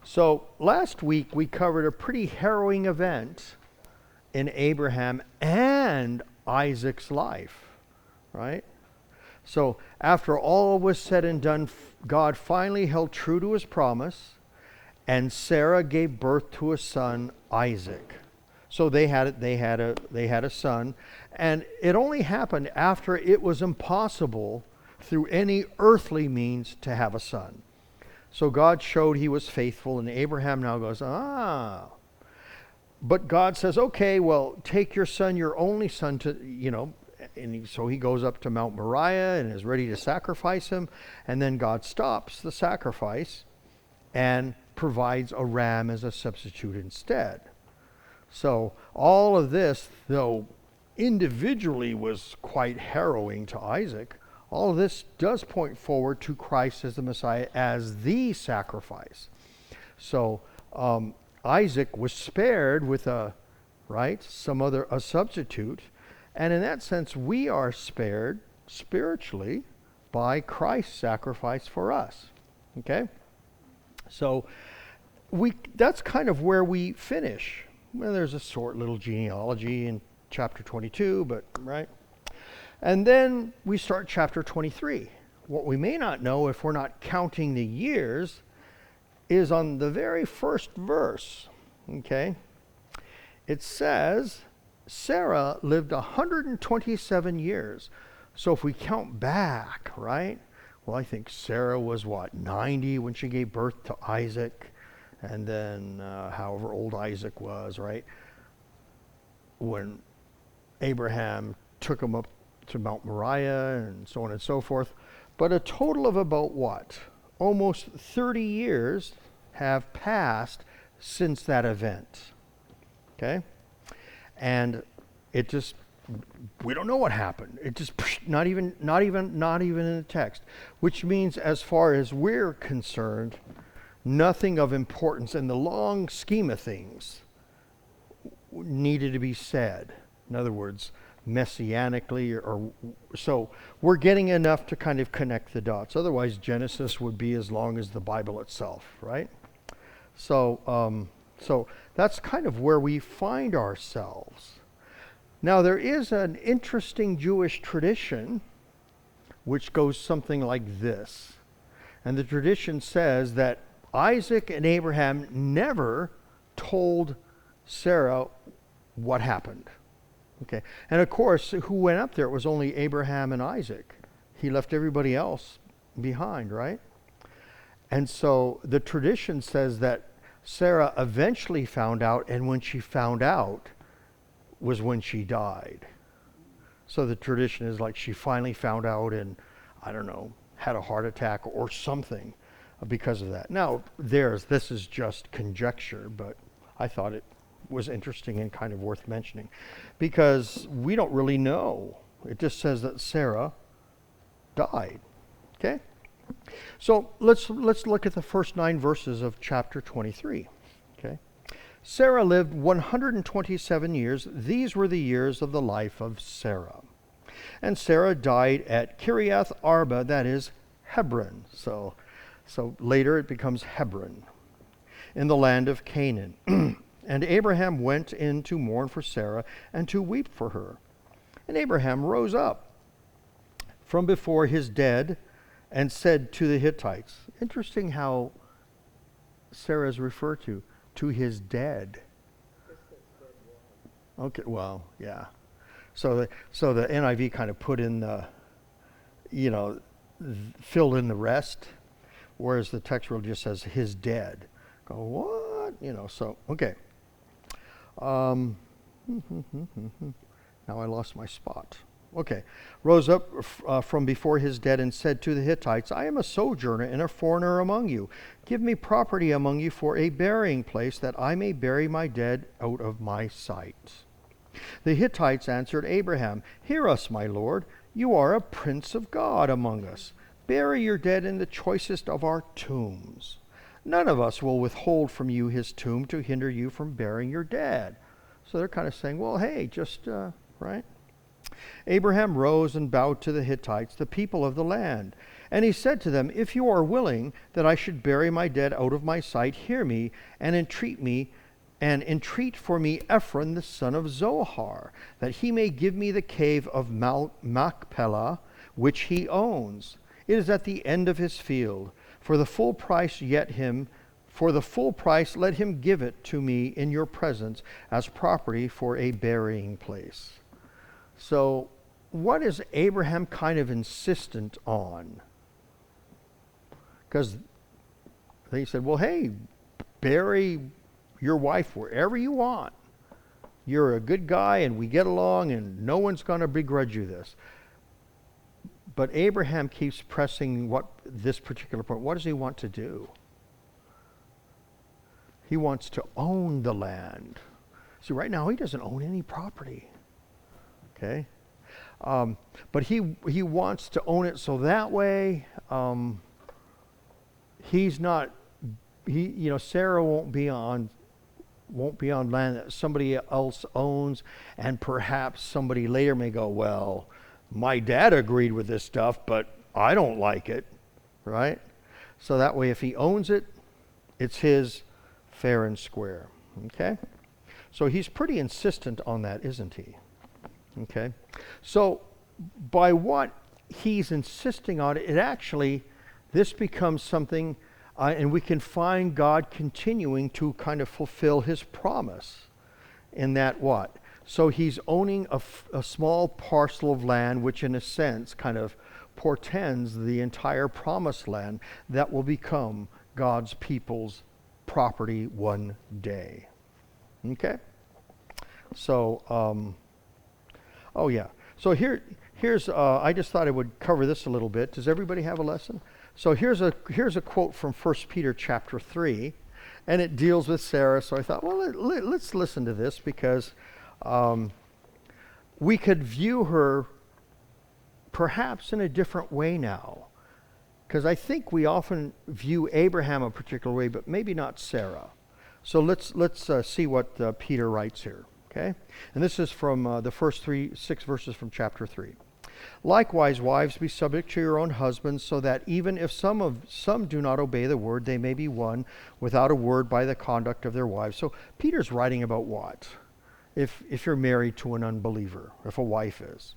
So last week we covered a pretty harrowing event in Abraham and Isaac's life, right? So after all was said and done, God finally held true to his promise, and Sarah gave birth to a son, Isaac. So they had a son, and it only happened after it was impossible through any earthly means to have a son. So God showed he was faithful, and Abraham now goes, But God says, okay, well, take your son, your only son, so he goes up to Mount Moriah and is ready to sacrifice him. And then God stops the sacrifice and provides a ram as a substitute instead. So all of this, though individually was quite harrowing to Isaac, all of this does point forward to Christ as the Messiah, as the sacrifice. So Isaac was spared with a substitute. And in that sense, we are spared spiritually by Christ's sacrifice for us. Okay? So that's kind of where we finish. Well, there's a short little genealogy in chapter 22, but right? And then we start chapter 23. What we may not know, if we're not counting the years, is on the very first verse. Okay? It says, Sarah lived 127 years. So if we count back, right? Well, I think Sarah was 90 when she gave birth to Isaac. And then however old Isaac was, right? When Abraham took him up to Mount Moriah and so on and so forth. But a total of about almost 30 years have passed since that event. Okay? And it just, we don't know what happened. It just, not even in the text. Which means, as far as we're concerned, nothing of importance in the long scheme of things needed to be said. In other words, messianically, or so we're getting enough to kind of connect the dots. Otherwise, Genesis would be as long as the Bible itself, right? So that's kind of where we find ourselves. Now, there is an interesting Jewish tradition which goes something like this. And the tradition says that Isaac and Abraham never told Sarah what happened. Okay. And of course, who went up there? It was only Abraham and Isaac. He left everybody else behind, right? And so the tradition says that Sarah eventually found out, and when she found out was when she died. So the tradition is like she finally found out and, I don't know, had a heart attack or something because of that. Now, this is just conjecture, but I thought it was interesting and kind of worth mentioning, because we don't really know. It just says that Sarah died. Okay? So let's look at the first 9 verses of chapter 23. Okay? Sarah lived 127 years. These were the years of the life of Sarah. And Sarah died at Kiriath Arba, that is Hebron. So later it becomes Hebron, in the land of Canaan. And Abraham went in to mourn for Sarah and to weep for her. And Abraham rose up from before his dead and said to the Hittites. Interesting how Sarah is referred to his dead. Okay, well, yeah. So the NIV kind of put in the, filled in the rest, whereas the text really just says his dead. Go, what? So, okay. Now I lost my spot. Okay. Rose up from before his dead and said to the Hittites, I am a sojourner and a foreigner among you. Give me property among you for a burying place, that I may bury my dead out of my sight. The Hittites answered Abraham, Hear us, my lord. You are a prince of God among us. Bury your dead in the choicest of our tombs. None of us will withhold from you his tomb to hinder you from burying your dead. So they're kind of saying, well, hey, right? Abraham rose and bowed to the Hittites, the people of the land. And he said to them, if you are willing that I should bury my dead out of my sight, hear me and entreat for me Ephron the son of Zohar, that he may give me the cave of Machpelah, which he owns. It is at the end of his field. For the full price let him give it to me in your presence as property for a burying place. So what is Abraham kind of insistent on? Because they said, well, hey, bury your wife wherever you want. You're a good guy and we get along and no one's going to begrudge you this. But Abraham keeps pressing this particular point. What does he want to do? He wants to own the land. See, right now he doesn't own any property. Okay? But he wants to own it so that way Sarah won't be on land that somebody else owns, and perhaps somebody later may go, well, my dad agreed with this stuff, but I don't like it, right? So that way if he owns it, it's his fair and square, okay? So he's pretty insistent on that, isn't he? Okay? So by what he's insisting on, this becomes something, and we can find God continuing to kind of fulfill his promise in that what? So he's owning a small parcel of land, which in a sense kind of portends the entire promised land that will become God's people's property one day. Okay? So, So here's I just thought I would cover this a little bit. Does everybody have a lesson? So here's a quote from 1 Peter chapter 3, and it deals with Sarah. So I thought, well, let's listen to this, because we could view her perhaps in a different way now. Because I think we often view Abraham a particular way, but maybe not Sarah. So let's see what Peter writes here. Okay? And this is from the first 6 verses from chapter 3. Likewise, wives, be subject to your own husbands, so that even if some do not obey the word, they may be won without a word by the conduct of their wives. So Peter's writing about what? If you're married to an unbeliever, if a wife is.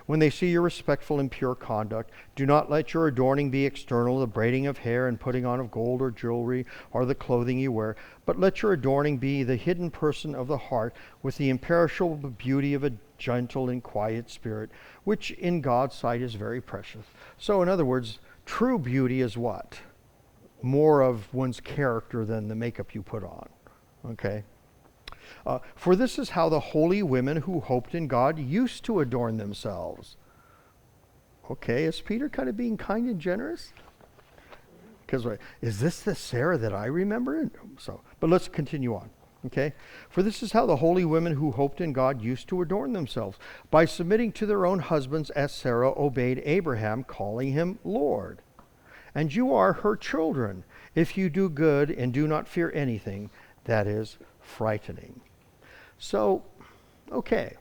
When they see your respectful and pure conduct, do not let your adorning be external, the braiding of hair and putting on of gold or jewelry or the clothing you wear, but let your adorning be the hidden person of the heart with the imperishable beauty of a gentle and quiet spirit, which in God's sight is very precious. So in other words, true beauty is what? More of one's character than the makeup you put on. Okay? For this is how the holy women who hoped in God used to adorn themselves. Okay, is Peter kind of being kind and generous? Because is this the Sarah that I remember? But let's continue on. Okay, for this is how the holy women who hoped in God used to adorn themselves, by submitting to their own husbands, as Sarah obeyed Abraham, calling him Lord. And you are her children, if you do good and do not fear anything that is frightening. So, okay.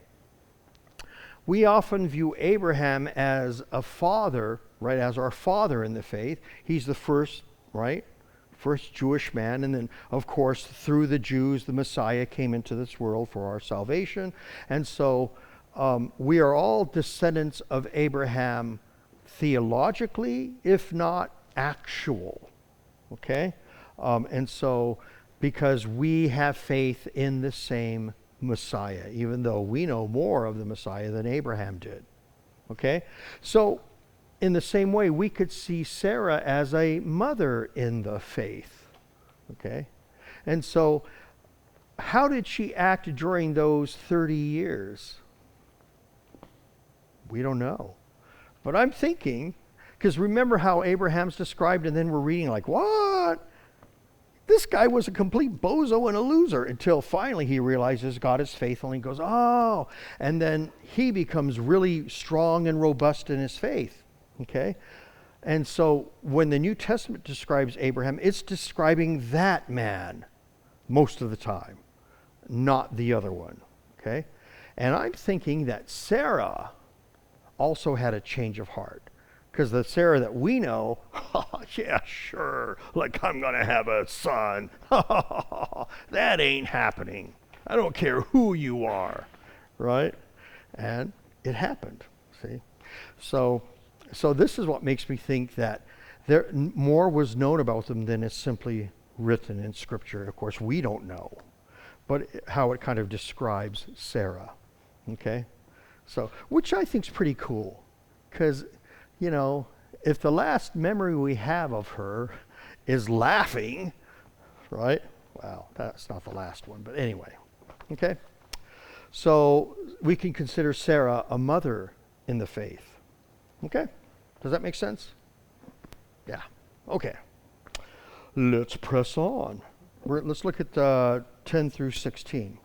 We often view Abraham as a father, right, as our father in the faith. He's the first, right, first Jewish man. And then, of course, through the Jews, the Messiah came into this world for our salvation. And so we are all descendants of Abraham theologically, if not actual. Okay? And so, because we have faith in the same Messiah, even though we know more of the Messiah than Abraham did. Okay? So, in the same way, we could see Sarah as a mother in the faith. Okay? And so, how did she act during those 30 years? We don't know. But I'm thinking, because remember how Abraham's described, and then we're reading like, what? This guy was a complete bozo and a loser, until finally he realizes God is faithful and he goes, oh, and then he becomes really strong and robust in his faith. Okay? And so when the New Testament describes Abraham, it's describing that man most of the time, not the other one. Okay? And I'm thinking that Sarah also had a change of heart. Because the Sarah that we know, yeah, sure, like I'm going to have a son. That ain't happening. I don't care who you are, right? And it happened, see? So this is what makes me think that there more was known about them than is simply written in Scripture. Of course, we don't know, but how it kind of describes Sarah, okay? So, which I think is pretty cool, because, you know, if the last memory we have of her is laughing, right? Well, that's not the last one, but anyway, okay? So we can consider Sarah a mother in the faith, okay? Does that make sense? Yeah, okay. Let's press on. Let's look at 10 through 16.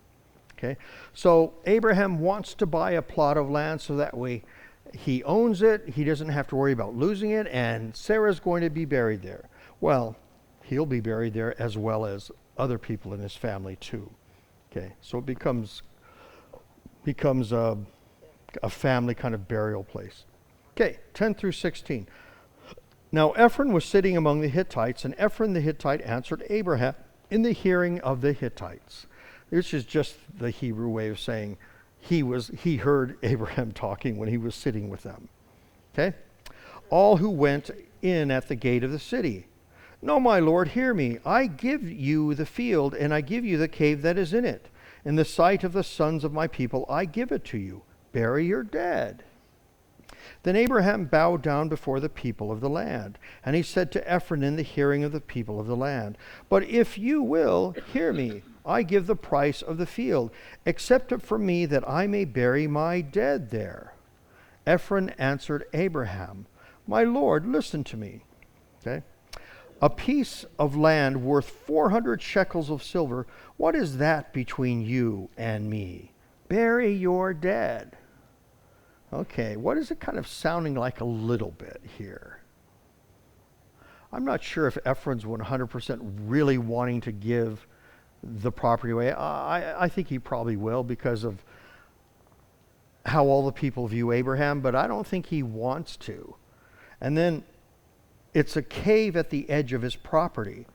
Okay, so Abraham wants to buy a plot of land so that way he owns it, he doesn't have to worry about losing it, and Sarah's going to be buried there. Well, he'll be buried there as well as other people in his family too. Okay, so it becomes a family kind of burial place. Okay, 10 through 16. Now Ephron was sitting among the Hittites, and Ephron the Hittite answered Abraham in the hearing of the Hittites. This is just the Hebrew way of saying he heard Abraham talking when he was sitting with them. Okay? All who went in at the gate of the city. No, my lord, hear me. I give you the field, and I give you the cave that is in it. In the sight of the sons of my people, I give it to you. Bury your dead. Then Abraham bowed down before the people of the land, and he said to Ephron in the hearing of the people of the land, But if you will hear me, I give the price of the field. Accept it from me that I may bury my dead there. Ephron answered Abraham, My lord, listen to me. Okay? A piece of land worth 400 shekels of silver, what is that between you and me? Bury your dead. Okay, what is it kind of sounding like a little bit here? I'm not sure if Ephron's 100% really wanting to give the property away. I think he probably will because of how all the people view Abraham, but I don't think he wants to. And then it's a cave at the edge of his property,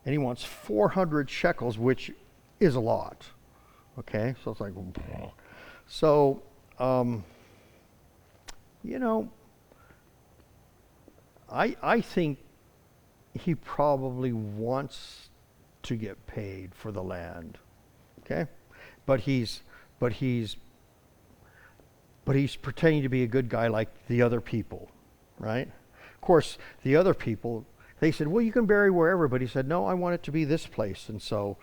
and he wants 400 shekels, which is a lot. Okay, so it's like, so, you know, I think he probably wants to get paid for the land, okay? But he's pretending to be a good guy like the other people, right? Of course, the other people, they said, well, you can bury wherever, but he said, no, I want it to be this place. And so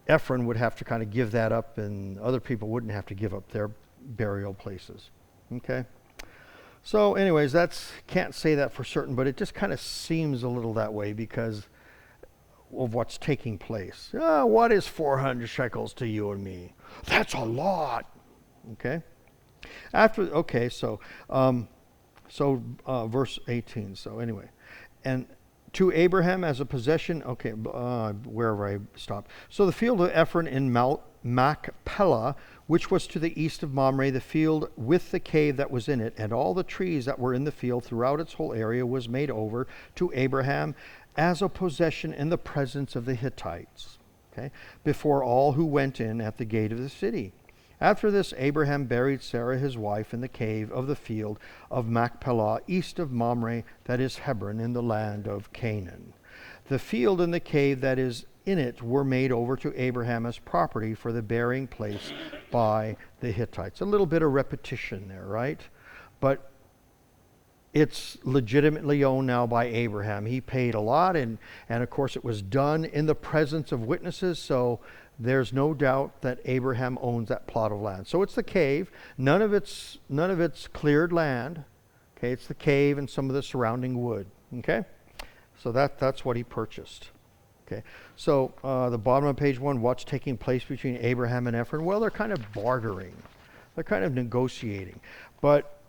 Ephron would have to kind of give that up, and other people wouldn't have to give up their burial places, okay? So anyways, can't say that for certain, but it just kind of seems a little that way because of what's taking place. What is 400 shekels to you and me? That's a lot. Okay. Verse 18. So anyway, and to Abraham as a possession. Okay, wherever I stopped. So the field of Ephron in Machpelah, which was to the east of Mamre, the field with the cave that was in it, and all the trees that were in the field throughout its whole area, was made over to Abraham as a possession in the presence of the Hittites, okay, before all who went in at the gate of the city. After this, Abraham buried Sarah his wife in the cave of the field of Machpelah, east of Mamre, that is Hebron, in the land of Canaan. The field and the cave that is in it were made over to Abraham as property for the burying place by the Hittites. A little bit of repetition there, right? But it's legitimately owned now by Abraham. He paid a lot, and of course it was done in the presence of witnesses, so there's no doubt that Abraham owns that plot of land. So it's the cave. None of it's cleared land. Okay, it's the cave and some of the surrounding wood. Okay, so that's what he purchased. Okay, so the bottom of page 1, what's taking place between Abraham and Ephron? Well, they're kind of bartering. They're kind of negotiating. But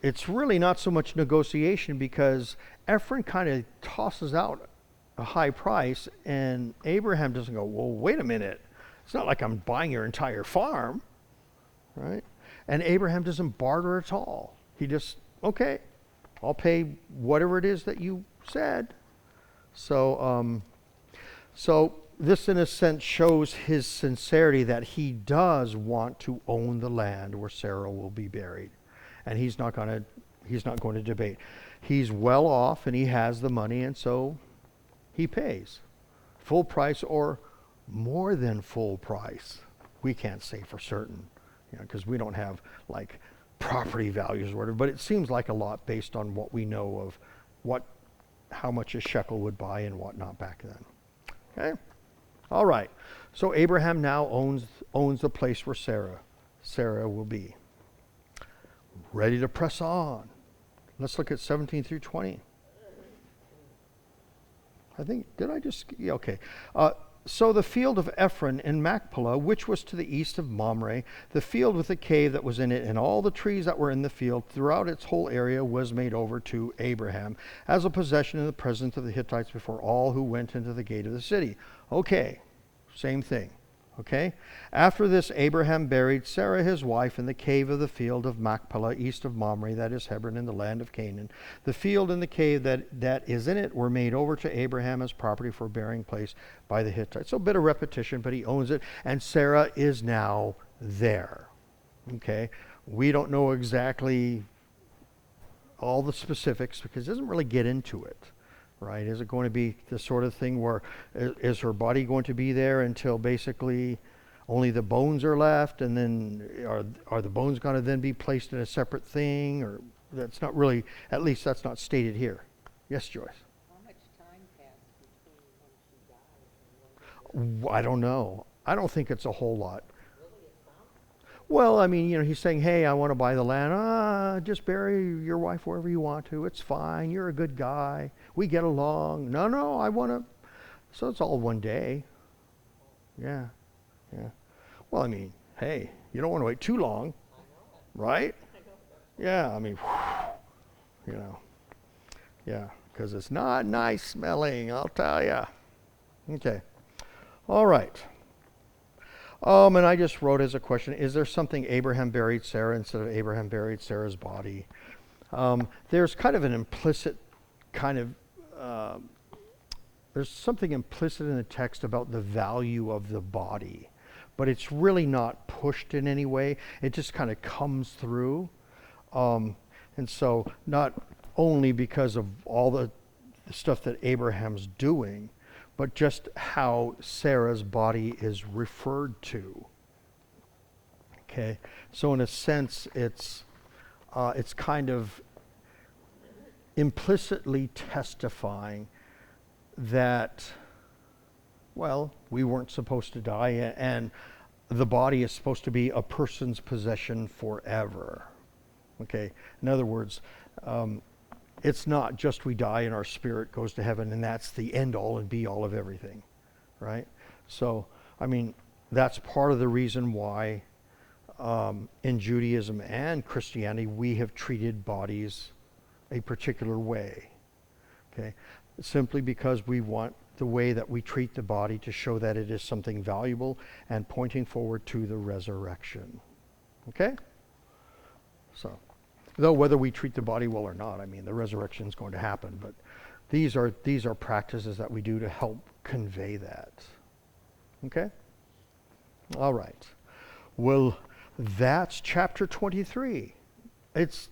it's really not so much negotiation because Ephron kind of tosses out a high price, and Abraham doesn't go, well, wait a minute. It's not like I'm buying your entire farm, right? And Abraham doesn't barter at all. He just, okay, I'll pay whatever it is that you said. So this in a sense shows his sincerity that he does want to own the land where Sarah will be buried. And he's not going to debate. He's well off and he has the money, and so he pays full price or more than full price. We can't say for certain, because we don't have like property values or whatever, but it seems like a lot based on what we know of how much a shekel would buy and whatnot back then. Okay? All right. So Abraham now owns the place where Sarah will be. Ready to press on. Let's look at 17 through 20. Okay. So the field of Ephron in Machpelah, which was to the east of Mamre, the field with the cave that was in it, and all the trees that were in the field throughout its whole area, was made over to Abraham as a possession in the presence of the Hittites before all who went into the gate of the city. Okay, same thing. Okay? After this, Abraham buried Sarah his wife in the cave of the field of Machpelah, east of Mamre, that is Hebron, in the land of Canaan. The field and the cave that is in it were made over to Abraham as property for burying place by the Hittites. So a bit of repetition, but he owns it, and Sarah is now there. Okay? We don't know exactly all the specifics because it doesn't really get into it. Right? Is it going to be the sort of thing where is her body going to be there until basically only the bones are left, and then are the bones going to then be placed in a separate thing? Or that's not really, at least that's not stated here. Yes, Joyce? How much time passed between when she died and when I don't know. I don't think it's a whole lot. really it found? Well, I mean, he's saying, hey, I want to buy the land. Just bury your wife wherever you want to. It's fine. You're a good guy. We get along. No, I want to. So it's all one day. Yeah. Well, I mean, hey, you don't want to wait too long, right? Yeah, I mean, yeah, because it's not nice smelling, I'll tell you. Okay. All right. And I just wrote as a question, is there something Abraham buried Sarah instead of Abraham buried Sarah's body? There's kind of an implicit there's something implicit in the text about the value of the body, but it's really not pushed in any way. It just kind of comes through. And so not only because of all the stuff that Abraham's doing, but just how Sarah's body is referred to. Okay, so in a sense, it's kind of implicitly testifying that, well, we weren't supposed to die, and the body is supposed to be a person's possession forever. Okay, in other words, it's not just we die and our spirit goes to heaven and that's the end all and be all of everything, right? So, I mean, that's part of the reason why in Judaism and Christianity we have treated bodies a particular way, okay? Simply because we want the way that we treat the body to show that it is something valuable and pointing forward to the resurrection, okay? So, though whether we treat the body well or not, I mean, the resurrection is going to happen, but these are practices that we do to help convey that. Okay? All right. Well, that's chapter 23. It's,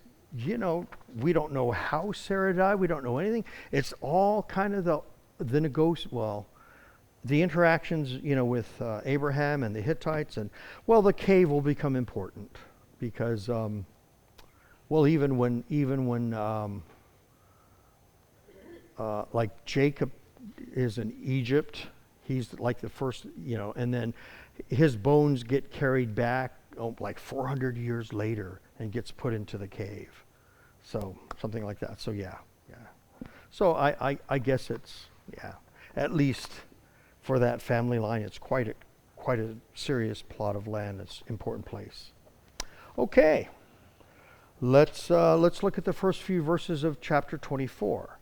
we don't know how Sarah died. We don't know anything. It's all kind of the interactions, with Abraham and the Hittites, and, well, the cave will become important because, even when like Jacob is in Egypt, he's like the first, and then his bones get carried back like 400 years later and gets put into the cave. So something like that. So yeah. So I guess it's, at least for that family line, it's quite a serious plot of land. It's an important place. Okay. Let's look at the first few verses of chapter 24.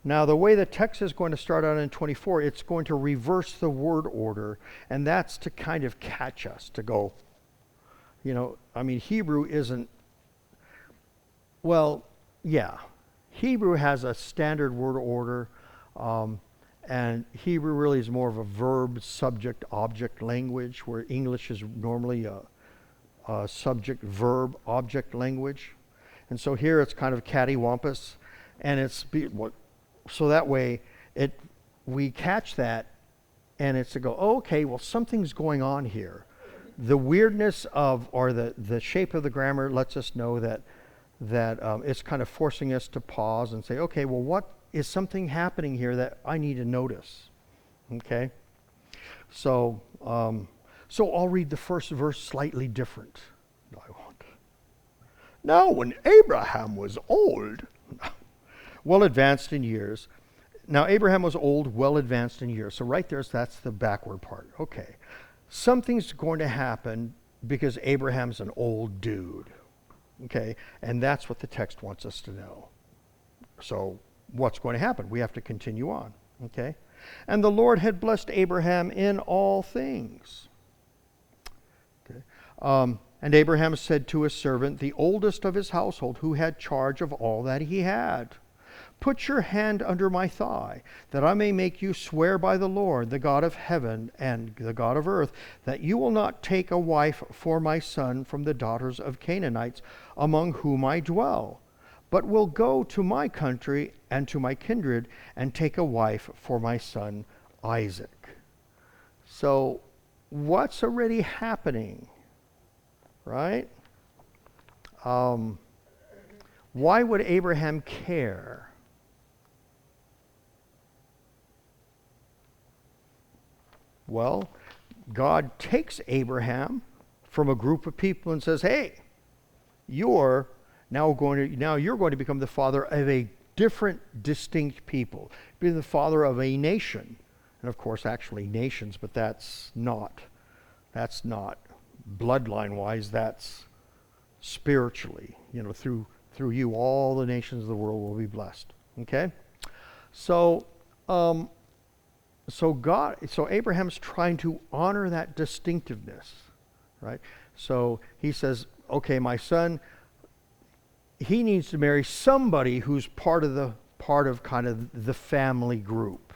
Now, the way the text is going to start out in 24, it's going to reverse the word order, and that's to kind of catch us, to go, Hebrew isn't, well, yeah, Hebrew has a standard word order, and Hebrew really is more of a verb, subject, object language, where English is normally a subject, verb, object language. And so here it's kind of cattywampus, and so that way we catch that, and it's to go, oh, okay, well, something's going on here. The weirdness or the shape of the grammar lets us know that it's kind of forcing us to pause and say, okay, well, what is something happening here that I need to notice? Okay? So I'll read the first verse slightly different. Now, when Abraham was old, well advanced in years. Now, Abraham was old, well advanced in years. So right there, that's the backward part. Okay. Something's going to happen because Abraham's an old dude. Okay. And that's what the text wants us to know. So what's going to happen? We have to continue on. Okay. And the Lord had blessed Abraham in all things. Okay. And Abraham said to his servant, the oldest of his household, who had charge of all that he had, put your hand under my thigh, that I may make you swear by the Lord, the God of heaven and the God of earth, that you will not take a wife for my son from the daughters of Canaanites, among whom I dwell, but will go to my country and to my kindred, and take a wife for my son Isaac. So, what's already happening? Right? Why would Abraham care? Well, God takes Abraham from a group of people and says, hey, you're going to become the father of a different, distinct people. Be the father of a nation. And of course, actually nations, but that's not bloodline-wise, that's spiritually. Through you, all the nations of the world will be blessed. Okay? So Abraham's trying to honor that distinctiveness, right? So he says, okay, my son, he needs to marry somebody who's part of kind of the family group.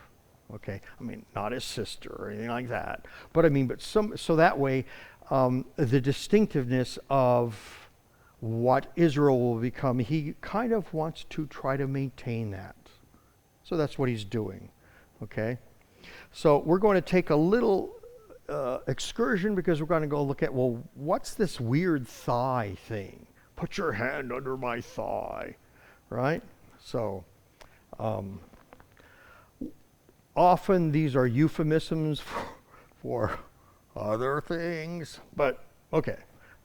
Okay? I mean, not his sister or anything like that. But so that way, the distinctiveness of what Israel will become, he kind of wants to try to maintain that. So that's what he's doing. Okay? So we're going to take a little excursion, because we're going to go look at, well, what's this weird thigh thing? Put your hand under my thigh, right? So often these are euphemisms for other things, but okay,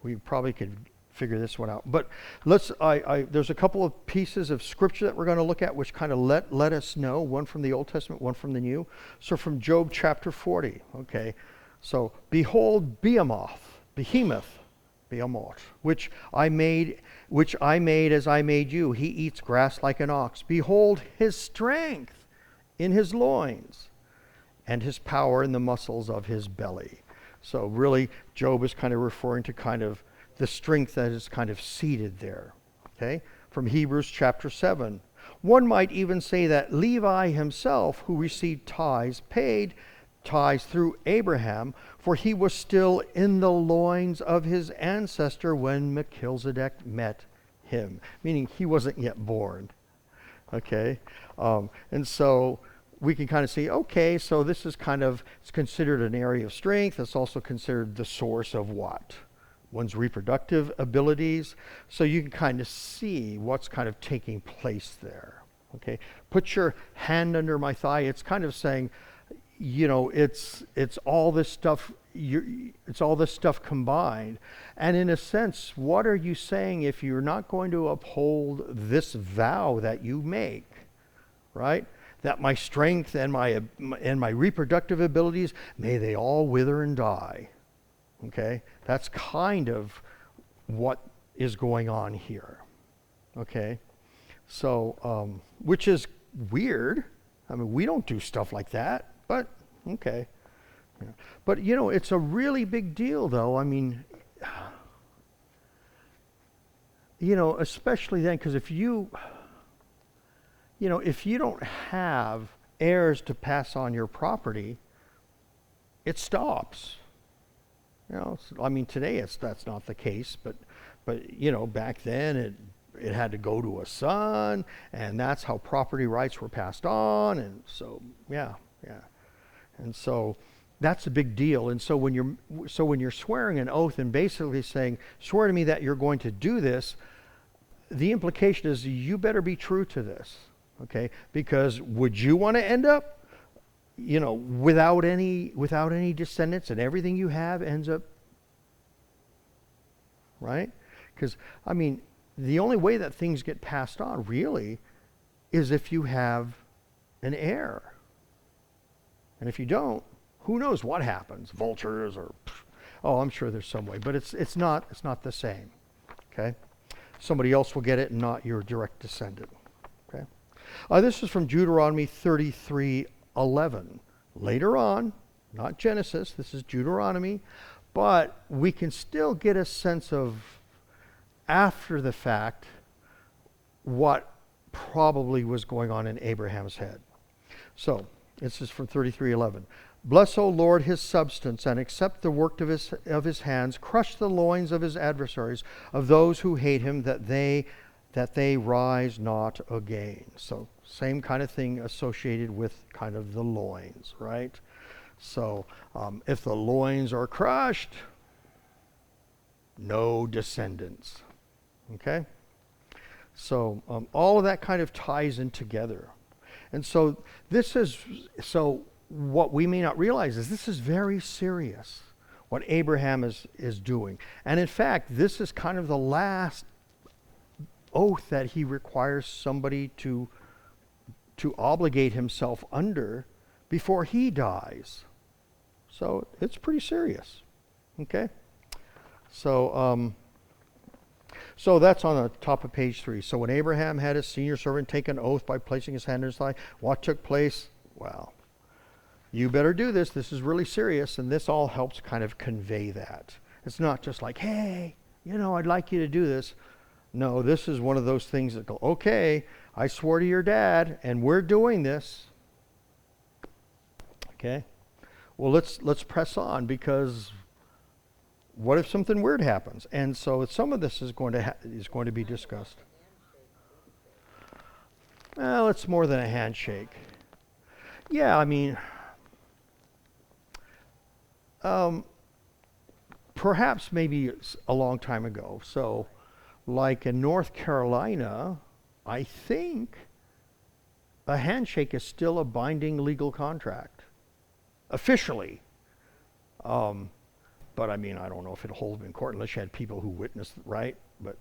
we probably could figure this one out. But there's a couple of pieces of scripture that we're going to look at, which kind of let us know, one from the Old Testament, one from the New. So from Job chapter 40, okay. So, behold, behemoth, which I made as I made you. He eats grass like an ox. Behold his strength in his loins, and his power in the muscles of his belly. So really, Job is kind of referring to kind of the strength that is kind of seated there. Okay? From Hebrews chapter 7. One might even say that Levi himself, who received tithes, paid tithes through Abraham, for he was still in the loins of his ancestor when Melchizedek met him. Meaning he wasn't yet born. Okay? And so we can kind of see, okay, so this is it's considered an area of strength. It's also considered the source of what? One's reproductive abilities. So you can kind of see what's kind of taking place there. Okay? Put your hand under my thigh. It's kind of saying, it's all this stuff. It's all this stuff combined. And in a sense, what are you saying if you're not going to uphold this vow that you make, right? That my strength and my reproductive abilities, may they all wither and die. Okay? That's kind of what is going on here. Okay? So, which is weird. I mean, we don't do stuff like that, but okay. Yeah. But, it's a really big deal, though. I mean, especially then, because if you if you don't have heirs to pass on your property, it stops. Today that's not the case, but back then it had to go to a son, and that's how property rights were passed on, and so yeah. And so that's a big deal. And so when you're swearing an oath and basically saying, swear to me that you're going to do this, the implication is you better be true to this. Okay? Because would you want to end up without any descendants, and everything you have ends up, right? Because the only way that things get passed on really is if you have an heir. And if you don't, who knows what happens? Vultures or I'm sure there's some way, but it's not the same. Okay? Somebody else will get it and not your direct descendant. Okay? This is from Deuteronomy 33:11. Later on, not Genesis, this is Deuteronomy, but we can still get a sense of, after the fact, what probably was going on in Abraham's head. So, this is from 33:11. Bless, O Lord, his substance, and accept the work of his hands. Crush the loins of his adversaries, of those who hate him, that they rise not again. So, same kind of thing associated with kind of the loins, right? So, if the loins are crushed, no descendants. Okay? So, all of that kind of ties in together. And so, what we may not realize is this is very serious, what Abraham is doing. And in fact, this is kind of the last oath that he requires somebody to obligate himself under before he dies. So it's pretty serious. Okay? So that's on the top of page 3. So when Abraham had his senior servant take an oath by placing his hand on his thigh, what took place? Well, you better do this. This is really serious. And this all helps kind of convey that. It's not just like, hey, I'd like you to do this. No, this is one of those things that go, okay, I swore to your dad, and we're doing this. Okay? Well, let's press on, because what if something weird happens? And so some of this is going to be discussed. Well, it's more than a handshake. Yeah, perhaps maybe a long time ago. So, like in North Carolina, I think a handshake is still a binding legal contract, officially. But I don't know if it'll hold in court unless you had people who witnessed, right? But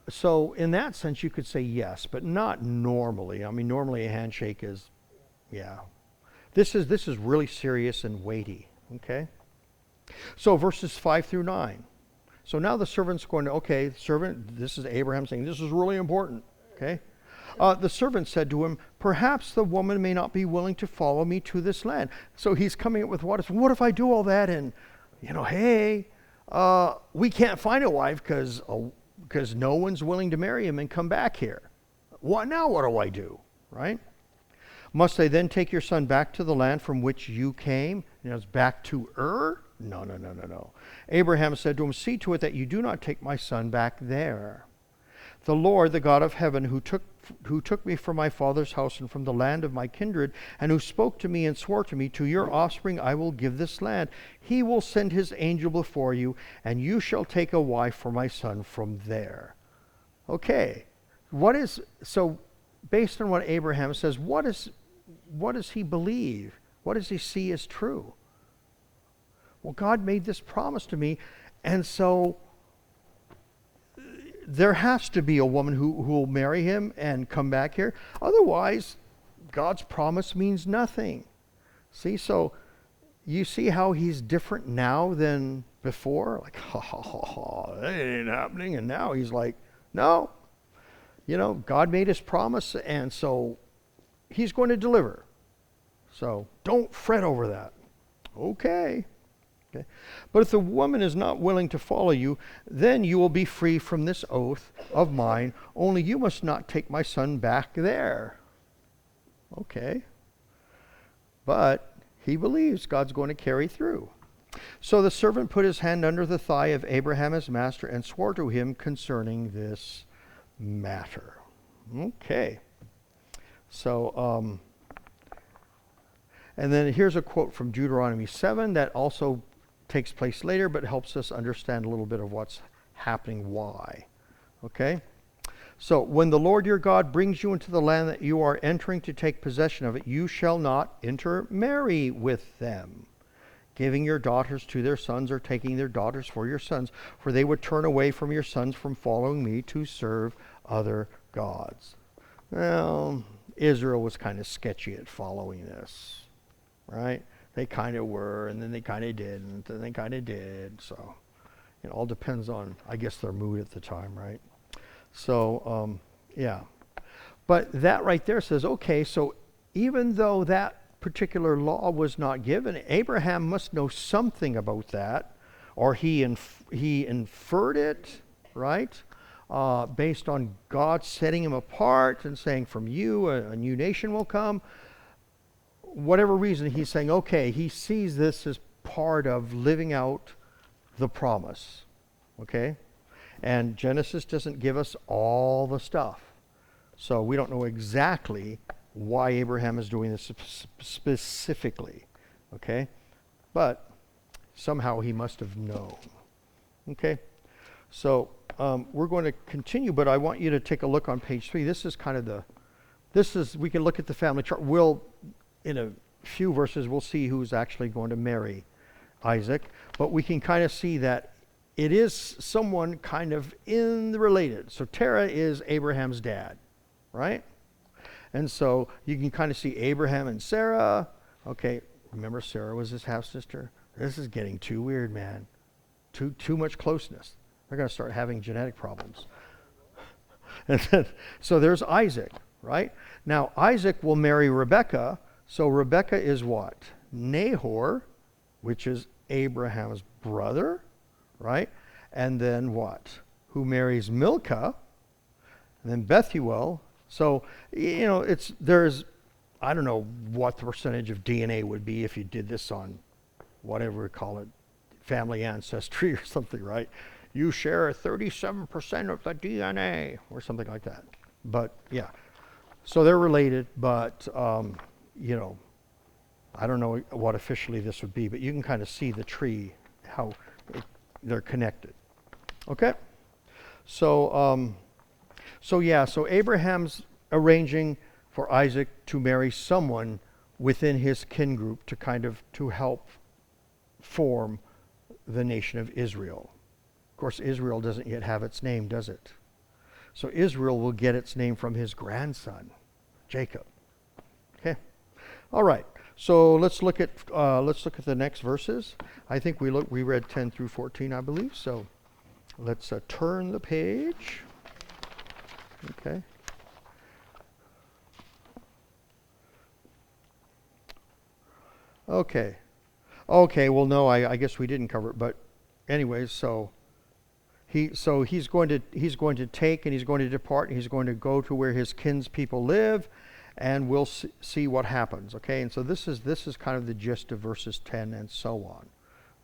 so in that sense, you could say yes, but not normally. Normally a handshake is, yeah. This is really serious and weighty. Okay. So verses 5 through 9. So now the servant's going to, okay, servant, this is Abraham saying, this is really important, okay? The servant said to him, perhaps the woman may not be willing to follow me to this land. So he's coming up with what if I do all that and, hey, we can't find a wife because no one's willing to marry him and come back here. What do I do, right? Must I then take your son back to the land from which you came? It's back to Ur? No. Abraham said to him, see to it that you do not take my son back there. The Lord, the God of heaven, who took me from my father's house and from the land of my kindred, and who spoke to me and swore to me, to your offspring I will give this land. He will send his angel before you, and you shall take a wife for my son from there. Okay, so based on what Abraham says, what does he believe? What does he see as true? Well, God made this promise to me, and so there has to be a woman who will marry him and come back here. Otherwise, God's promise means nothing. See, so you see how he's different now than before? Like, that ain't happening. And now he's like, no. God made his promise, and so he's going to deliver. So don't fret over that. Okay. But if the woman is not willing to follow you, then you will be free from this oath of mine. Only you must not take my son back there. Okay. But he believes God's going to carry through. So the servant put his hand under the thigh of Abraham his master and swore to him concerning this matter. Okay. So, and then here's a quote from Deuteronomy 7 that also takes place later, but helps us understand a little bit of what's happening, why. Okay? So, when the Lord your God brings you into the land that you are entering to take possession of it, you shall not intermarry with them, giving your daughters to their sons or taking their daughters for your sons, for they would turn away from your sons from following me to serve other gods. Well, Israel was kind of sketchy at following this, right? They kind of were, and then they kind of didn't, and they kind of did. So it all depends on, I guess, their mood at the time, right? So, yeah. But that right there says, okay, so even though that particular law was not given, Abraham must know something about that, or he inferred it, right? Based on God setting him apart and saying, from you a new nation will come. Whatever reason, he's saying, okay, he sees this as part of living out the promise. Okay? And Genesis doesn't give us all the stuff. So we don't know exactly why Abraham is doing this specifically. Okay? But somehow he must have known. Okay? So we're going to continue, but I want you to take a look on page 3. This is kind of we can look at the family chart. In a few verses, we'll see who's actually going to marry Isaac. But we can kind of see that it is someone kind of related. So Terah is Abraham's dad, right? And so you can kind of see Abraham and Sarah. Okay, remember Sarah was his half-sister? This is getting too weird, man. Too much closeness. They're going to start having genetic problems. And then, so there's Isaac, right? Now, Isaac will marry Rebekah. So Rebekah is what? Nahor, which is Abraham's brother, right? And then what? Who marries Milcah? And then Bethuel. So, I don't know what the percentage of DNA would be if you did this on whatever we call it, family ancestry or something, right? You share 37% of the DNA or something like that. But yeah, so they're related, but I don't know what officially this would be, but you can kind of see the tree, how they're connected. Okay? So Abraham's arranging for Isaac to marry someone within his kin group to help form the nation of Israel. Of course, Israel doesn't yet have its name, does it? So Israel will get its name from his grandson, Jacob. Okay? All right. So let's look at the next verses. I think we read 10 through 14, I believe. So let's turn the page. Okay. Okay. Well, no, I guess we didn't cover it, but anyways, so he's going to take and he's going to depart and he's going to go to where his kinspeople live, and we'll see what happens. Okay, and so this is kind of the gist of verses 10 and so on.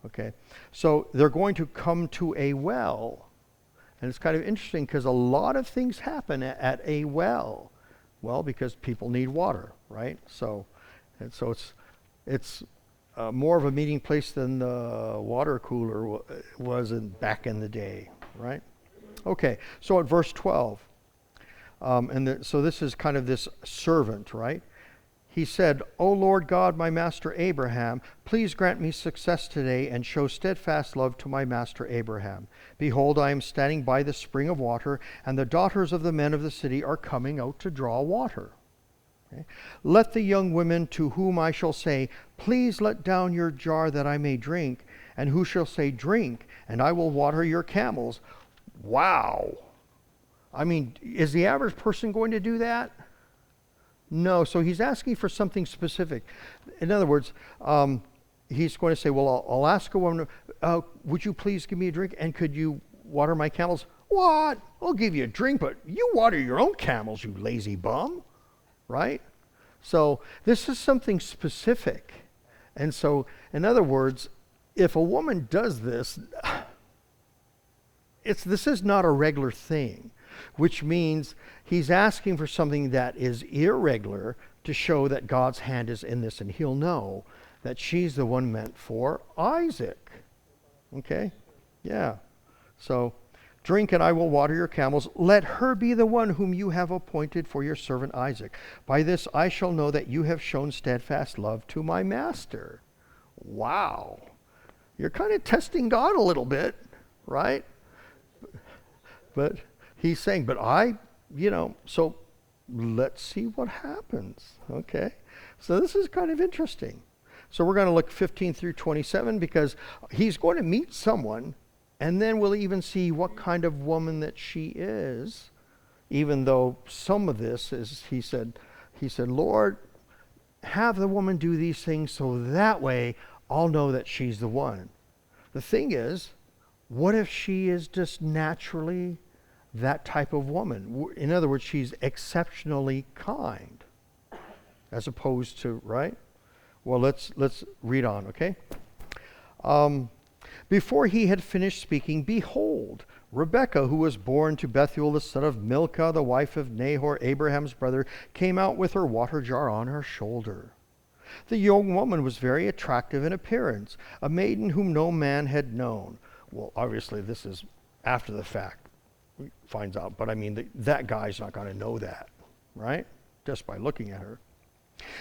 Okay, so they're going to come to a well, and it's kind of interesting because a lot of things happen at a well. Well, because people need water, right? So it's more of a meeting place than the water cooler was back in the day, right? Okay, so at verse 12, so this is kind of this servant, right? He said, O Lord God, my master Abraham, please grant me success today and show steadfast love to my master Abraham. Behold, I am standing by the spring of water, and the daughters of the men of the city are coming out to draw water. Okay. Let the young women to whom I shall say, please let down your jar that I may drink, and who shall say, drink, and I will water your camels. Wow. I mean, is the average person going to do that? No. So he's asking for something specific. In other words, he's going to say, well, I'll ask a woman, would you please give me a drink, and could you water my camels? What? I'll give you a drink, but you water your own camels, you lazy bum. Right? So this is something specific. And so, in other words, if a woman does this, this is not a regular thing, which means he's asking for something that is irregular to show that God's hand is in this, and he'll know that she's the one meant for Isaac. Okay? Yeah. So, drink and I will water your camels. Let her be the one whom you have appointed for your servant Isaac. By this I shall know that you have shown steadfast love to my master. Wow. You're kind of testing God a little bit, right? But he's saying, but so let's see what happens. Okay? So this is kind of interesting. So we're going to look 15 through 27 because he's going to meet someone, and then we'll even see what kind of woman that she is, even though some of this is, he said, Lord, have the woman do these things so that way I'll know that she's the one. The thing is, what if she is just naturally that type of woman? In other words, she's exceptionally kind, as opposed to, right? Well, let's read on, okay? Before he had finished speaking, behold, Rebekah, who was born to Bethuel the son of Milcah, the wife of Nahor, Abraham's brother, came out with her water jar on her shoulder. The young woman was very attractive in appearance, a maiden whom no man had known. Well, obviously, this is after the fact. We finds out, but I mean, that guy's not going to know that, right? Just by looking at her.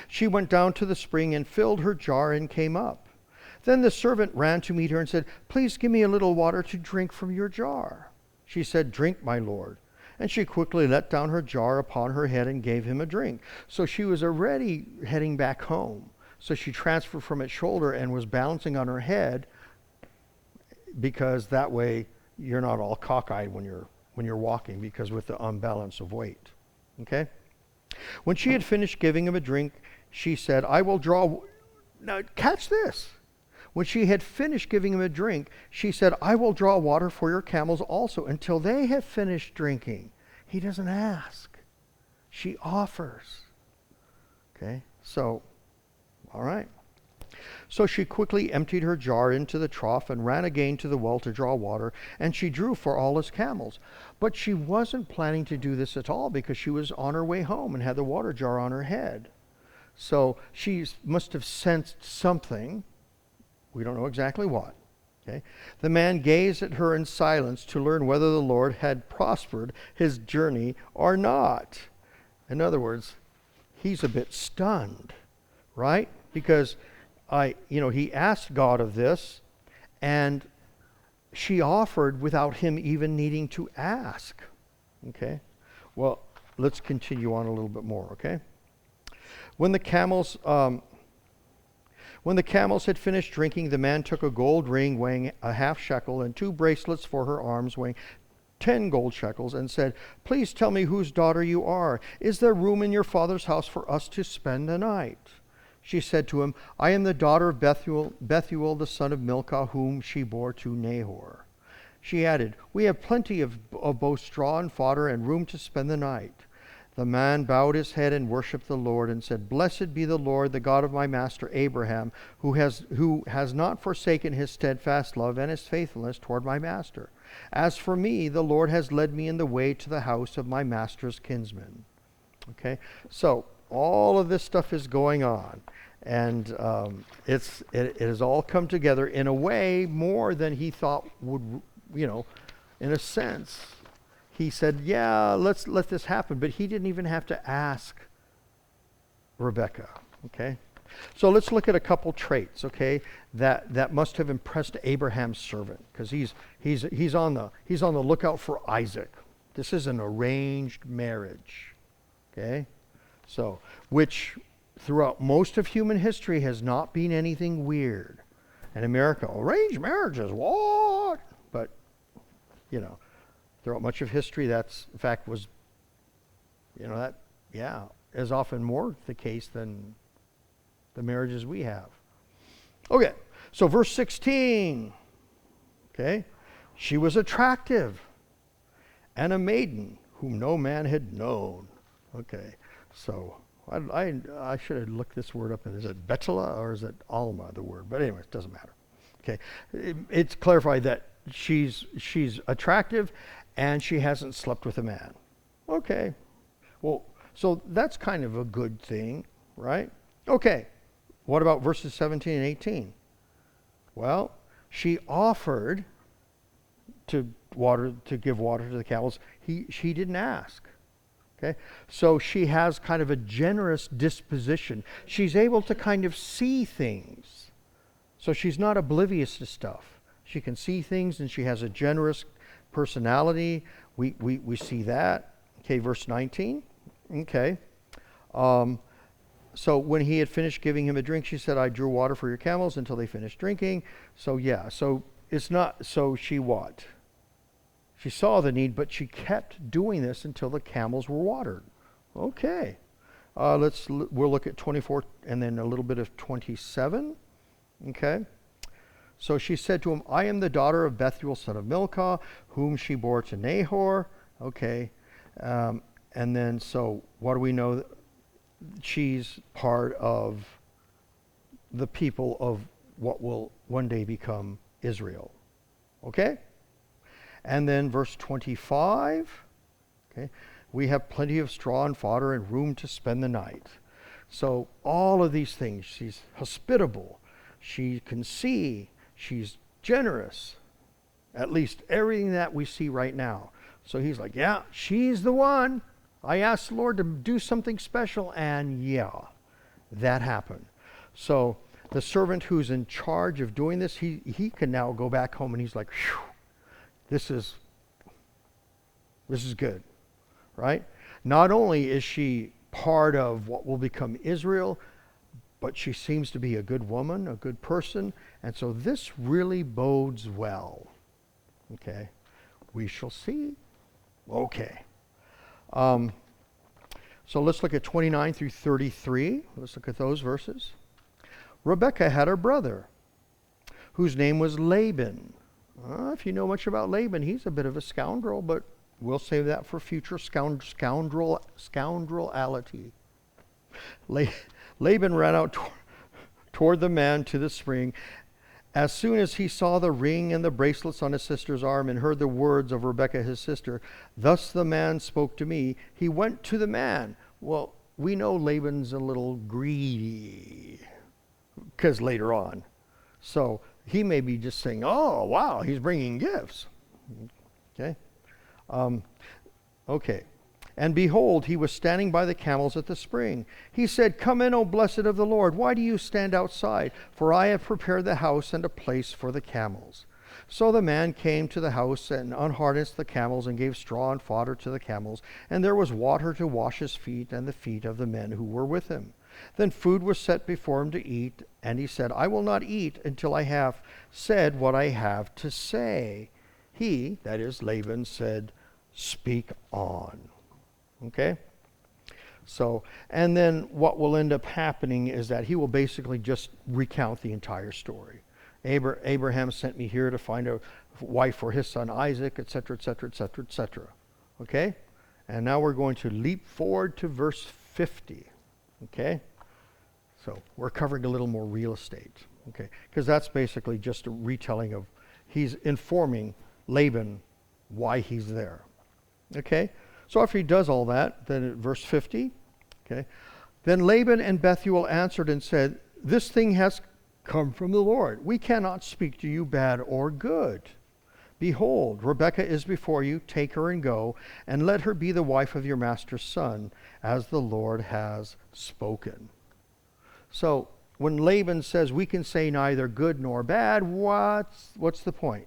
She went down to the spring and filled her jar and came up. Then the servant ran to meet her and said, Please give me a little water to drink from your jar. She said, Drink, my lord. And she quickly let down her jar upon her head and gave him a drink. So she was already heading back home. So she transferred from its shoulder and was balancing on her head, because that way you're not all cockeyed when you're walking, because with the unbalance of weight. Okay? When she had finished giving him a drink, she said, I will draw... Now, catch this. When she had finished giving him a drink, she said, I will draw water for your camels also until they have finished drinking. He doesn't ask. She offers. Okay? So, all right. So she quickly emptied her jar into the trough and ran again to the well to draw water, and she drew for all his camels. But she wasn't planning to do this at all, because she was on her way home and had the water jar on her head. So she must have sensed something. We don't know exactly what. Okay? The man gazed at her in silence to learn whether the Lord had prospered his journey or not. In other words, he's a bit stunned, right? Because he asked God of this, and she offered without him even needing to ask. Okay? Well, let's continue on a little bit more, okay? When the camels had finished drinking, the man took a gold ring weighing a half shekel and 2 bracelets for her arms weighing 10 gold shekels, and said, Please tell me whose daughter you are. Is there room in your father's house for us to spend the night? She said to him, I am the daughter of Bethuel the son of Milcah, whom she bore to Nahor. She added, We have plenty of both straw and fodder and room to spend the night. The man bowed his head and worshipped the Lord and said, Blessed be the Lord, the God of my master Abraham, who has not forsaken his steadfast love and his faithfulness toward my master. As for me, the Lord has led me in the way to the house of my master's kinsman. Okay, so all of this stuff is going on, and it has all come together in a way more than he thought would, in a sense. He said, yeah, let's let this happen. But he didn't even have to ask Rebekah, okay? So let's look at a couple traits, okay, that must have impressed Abraham's servant, because he's on the lookout for Isaac. This is an arranged marriage, okay? So, which throughout most of human history has not been anything weird. In America, arranged marriages, what? But, throughout much of history, that's, in fact, was, is often more the case than the marriages we have. Okay, so verse 16, okay, she was attractive and a maiden whom no man had known. Okay, so, I should have looked this word up. Is it Betula or is it Alma, the word? But anyway, it doesn't matter. Okay. It's clarified that she's attractive and she hasn't slept with a man. Okay. Well, so that's kind of a good thing, right? Okay. What about verses 17 and 18? Well, she offered to give water to the camels. She didn't ask. Okay? So she has kind of a generous disposition. She's able to kind of see things. So she's not oblivious to stuff. She can see things and she has a generous personality. We see that. Okay, verse 19. Okay. So when he had finished giving him a drink, she said, I drew water for your camels until they finished drinking. So yeah, so it's not, so she what? She saw the need, but she kept doing this until the camels were watered. Okay. We'll look at 24 and then a little bit of 27. Okay. So she said to him, I am the daughter of Bethuel, son of Milcah, whom she bore to Nahor. Okay. And then, so what do we know? She's part of the people of what will one day become Israel. Okay? And then verse 25, okay, we have plenty of straw and fodder and room to spend the night. So all of these things, she's hospitable, she can see, she's generous, at least everything that we see right now. So he's like, yeah, she's the one. I asked the Lord to do something special, and yeah, that happened. So the servant who's in charge of doing this, he can now go back home and he's like, phew, this is good, right? Not only is she part of what will become Israel, but she seems to be a good woman, a good person, and so this really bodes well. Okay, we shall see. Okay. So let's look at 29 through 33. Let's look at those verses. Rebekah had a brother whose name was Laban. If you know much about Laban, he's a bit of a scoundrel, but we'll save that for future scoundrelity. Laban ran out toward the man to the spring. As soon as he saw the ring and the bracelets on his sister's arm and heard the words of Rebekah his sister, thus the man spoke to me, he went to the man. Well, we know Laban's a little greedy, because later on. So he may be just saying, oh, wow, he's bringing gifts. Okay. Okay. And behold, he was standing by the camels at the spring. He said, come in, O blessed of the Lord. Why do you stand outside? For I have prepared the house and a place for the camels. So the man came to the house and unharnessed the camels and gave straw and fodder to the camels. And there was water to wash his feet and the feet of the men who were with him. Then food was set before him to eat. And he said, I will not eat until I have said what I have to say. He, that is Laban, said, speak on. Okay? So, and then what will end up happening is that he will basically just recount the entire story. Abraham sent me here to find a wife for his son Isaac, etc., etc., etc., etc. Okay? And now we're going to leap forward to verse 50. Okay? So we're covering a little more real estate. Okay? Because that's basically just a retelling of, he's informing Laban why he's there. Okay? So after he does all that, then at verse 50, okay, then Laban and Bethuel answered and said, this thing has come from the Lord. We cannot speak to you bad or good. Behold, Rebekah is before you. Take her and go, and let her be the wife of your master's son, as the Lord has spoken. So when Laban says we can say neither good nor bad, what's the point?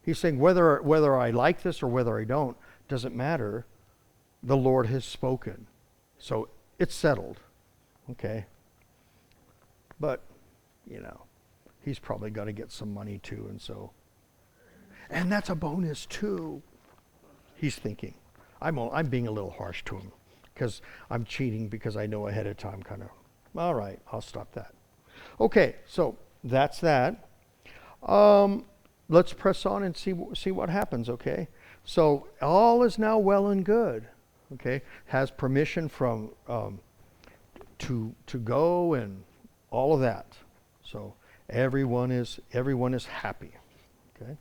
He's saying whether I like this or whether I don't, doesn't matter. The Lord has spoken. So it's settled. Okay. But, you know, he's probably going to get some money too, and that's a bonus too. He's thinking. I'm being a little harsh to him because I'm cheating because I know ahead of time kind of, all right, I'll stop that. Okay, so that's that. Let's press on and see what happens, okay? So all is now well and good. okay, has permission from to go and all of that. So everyone is happy. Okay.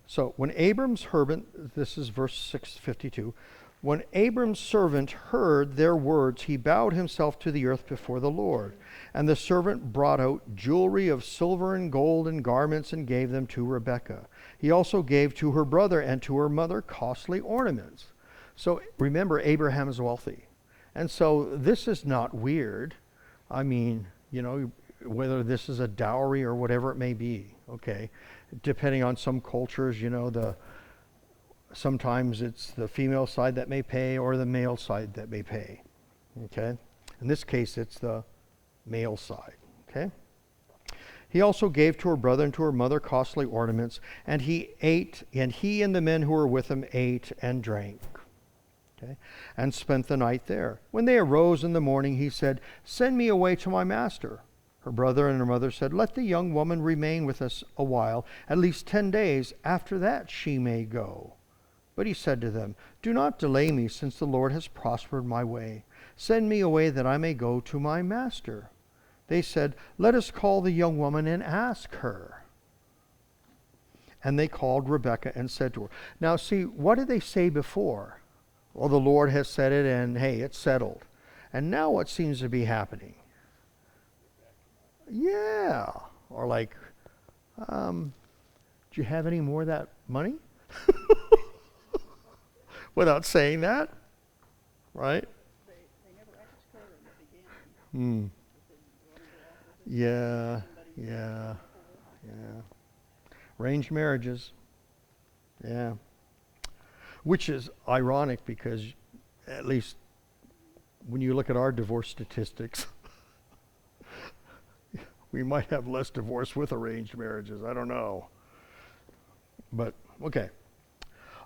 So when Abram's servant, this is verse 652, when Abram's servant heard their words, he bowed himself to the earth before the Lord. And the servant brought out jewelry of silver and gold and garments and gave them to Rebekah. He also gave to her brother and to her mother costly ornaments. So remember, Abraham is wealthy. And so this is not weird. I mean, whether this is a dowry or whatever it may be, okay? Depending on some cultures, sometimes it's the female side that may pay or the male side that may pay, okay? In this case, it's the male side, okay? He also gave to her brother and to her mother costly ornaments, and he and the men who were with him ate and drank, okay, and spent the night there. When they arose in the morning, he said, "Send me away to my master." Her brother and her mother said, "Let the young woman remain with us a while, at least 10 days. After that she may go." But he said to them, "Do not delay me, since the Lord has prospered my way. Send me away that I may go to my master." They said, "Let us call the young woman and ask her." And they called Rebekah and said to her. Now see, what did they say before? Well, the Lord has said it, and hey, it's settled. And now what seems to be happening? Yeah. Or like, do you have any more of that money? Without saying that, right? They never asked her in the beginning. Yeah. Arranged marriages. Yeah. Which is ironic because, at least when you look at our divorce statistics, we might have less divorce with arranged marriages. I don't know. But, okay.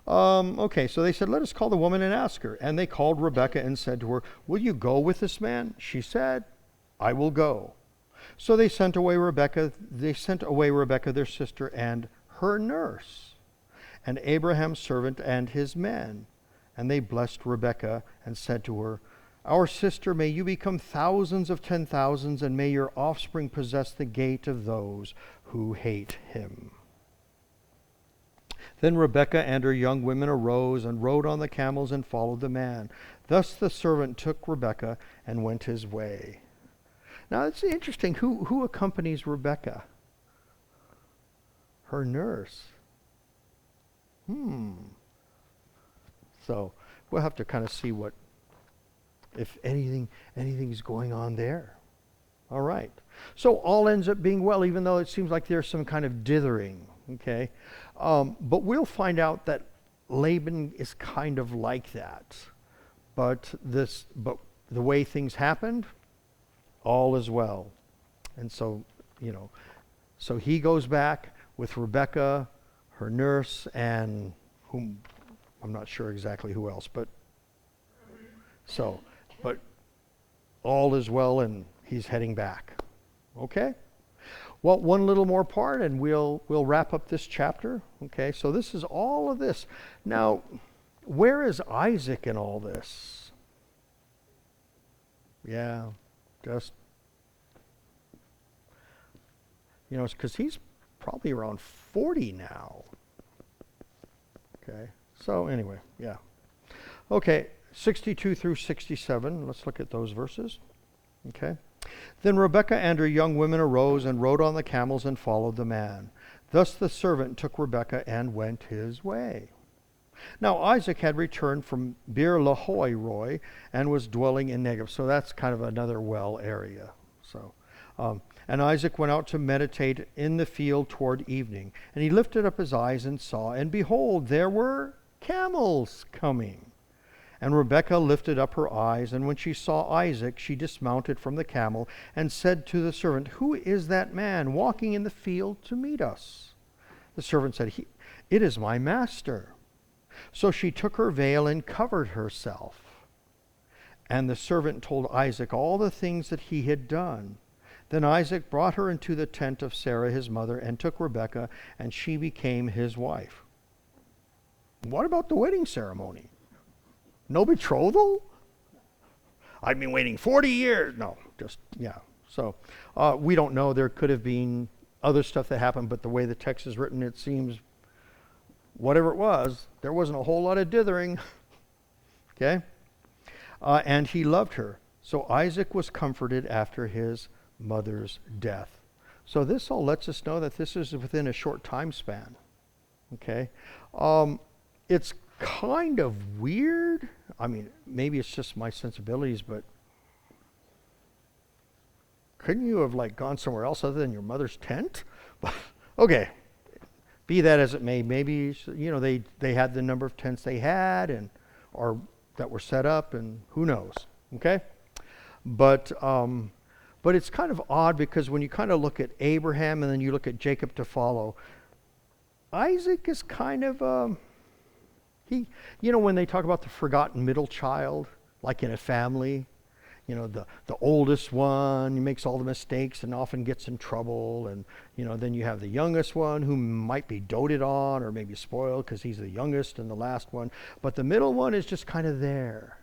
Okay, so they said, "Let us call the woman and ask her." And they called Rebekah and said to her, "Will you go with this man?" She said, "I will go." So they sent away Rebekah, their sister, and her nurse, and Abraham's servant and his men. And they blessed Rebekah and said to her, "Our sister, may you become thousands of 10,000s, and may your offspring possess the gate of those who hate him." Then Rebekah and her young women arose and rode on the camels and followed the man. Thus the servant took Rebekah and went his way. Now it's interesting. Who accompanies Rebekah? Her nurse. So we'll have to kind of see what, if anything's going on there. All right. So all ends up being well, even though it seems like there's some kind of dithering. Okay. But we'll find out that Laban is kind of like that. But the way things happened, all is well. And so, so he goes back with Rebekah, her nurse, and whom I'm not sure exactly who else, but all is well, and he's heading back. Okay? Well, one little more part, and we'll wrap up this chapter. Okay, so this is all of this. Now, where is Isaac in all this? Yeah, just, it's because he's probably around 40 now. Okay, so anyway, yeah. Okay, 62 through 67, let's look at those verses. Okay. Then Rebekah and her young women arose and rode on the camels and followed the man. Thus the servant took Rebekah and went his way. Now Isaac had returned from Beer Lahai Roi and was dwelling in Negev. So that's kind of another well area. So, and Isaac went out to meditate in the field toward evening. And he lifted up his eyes and saw, and behold, there were camels coming. And Rebekah lifted up her eyes, and when she saw Isaac, she dismounted from the camel and said to the servant, "Who is that man walking in the field to meet us?" The servant said, "It is my master." So she took her veil and covered herself. And the servant told Isaac all the things that he had done. Then Isaac brought her into the tent of Sarah his mother and took Rebekah, and she became his wife. What about the wedding ceremony? No betrothal? I've been waiting 40 years. No, just, yeah. So we don't know. There could have been other stuff that happened, but the way the text is written, it seems whatever it was, there wasn't a whole lot of dithering. Okay? And he loved her. So Isaac was comforted after his mother's death. So this all lets us know that this is within a short time span. Okay? It's kind of weird. I mean, maybe it's just my sensibilities, but couldn't you have like gone somewhere else other than your mother's tent? Okay. Be that as it may, maybe, you know, they had the number of tents they had and or that were set up, and who knows. Okay? But it's kind of odd because when you kind of look at Abraham and then you look at Jacob to follow, Isaac is kind of he, you know, when they talk about the forgotten middle child, like in a family, you know, the oldest one, he makes all the mistakes and often gets in trouble, and you know, then you have the youngest one who might be doted on or maybe spoiled because he's the youngest and the last one, but the middle one is just kind of there,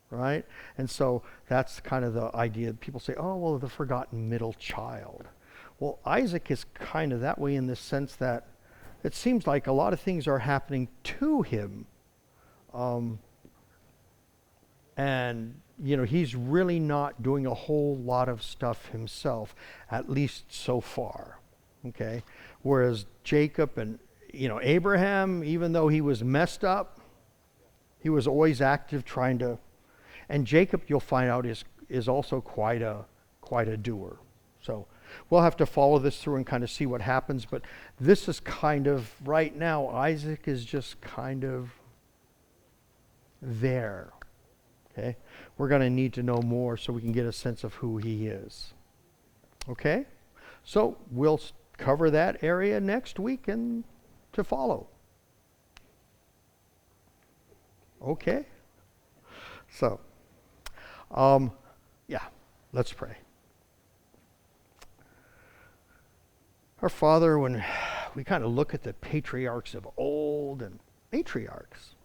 right? And so that's kind of the idea. People say, oh, well, the forgotten middle child. Well, Isaac is kind of that way in the sense that it seems like a lot of things are happening to him. And, you know, he's really not doing a whole lot of stuff himself, at least so far. Okay? Whereas Jacob and, you know, Abraham, even though he was messed up, he was always active trying to. And Jacob, you'll find out, is also quite a doer. So we'll have to follow this through and kind of see what happens. But this is kind of, right now, Isaac is just kind of there. Okay? We're going to need to know more so we can get a sense of who he is. Okay? So we'll cover that area next week and to follow. Okay? So, yeah, let's pray. Our Father, when we kind of look at the patriarchs of old and matriarchs,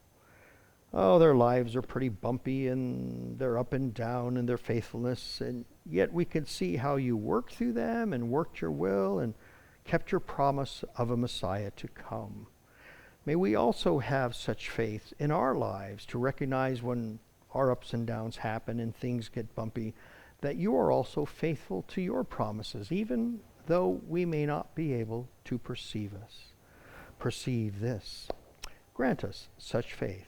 oh, their lives are pretty bumpy and they're up and down in their faithfulness, and yet we can see how you worked through them and worked your will and kept your promise of a Messiah to come. May we also have such faith in our lives to recognize when our ups and downs happen and things get bumpy, that you are also faithful to your promises, even though we may not be able to perceive this. Grant us such faith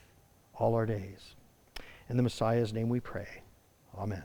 all our days. In the Messiah's name we pray. Amen.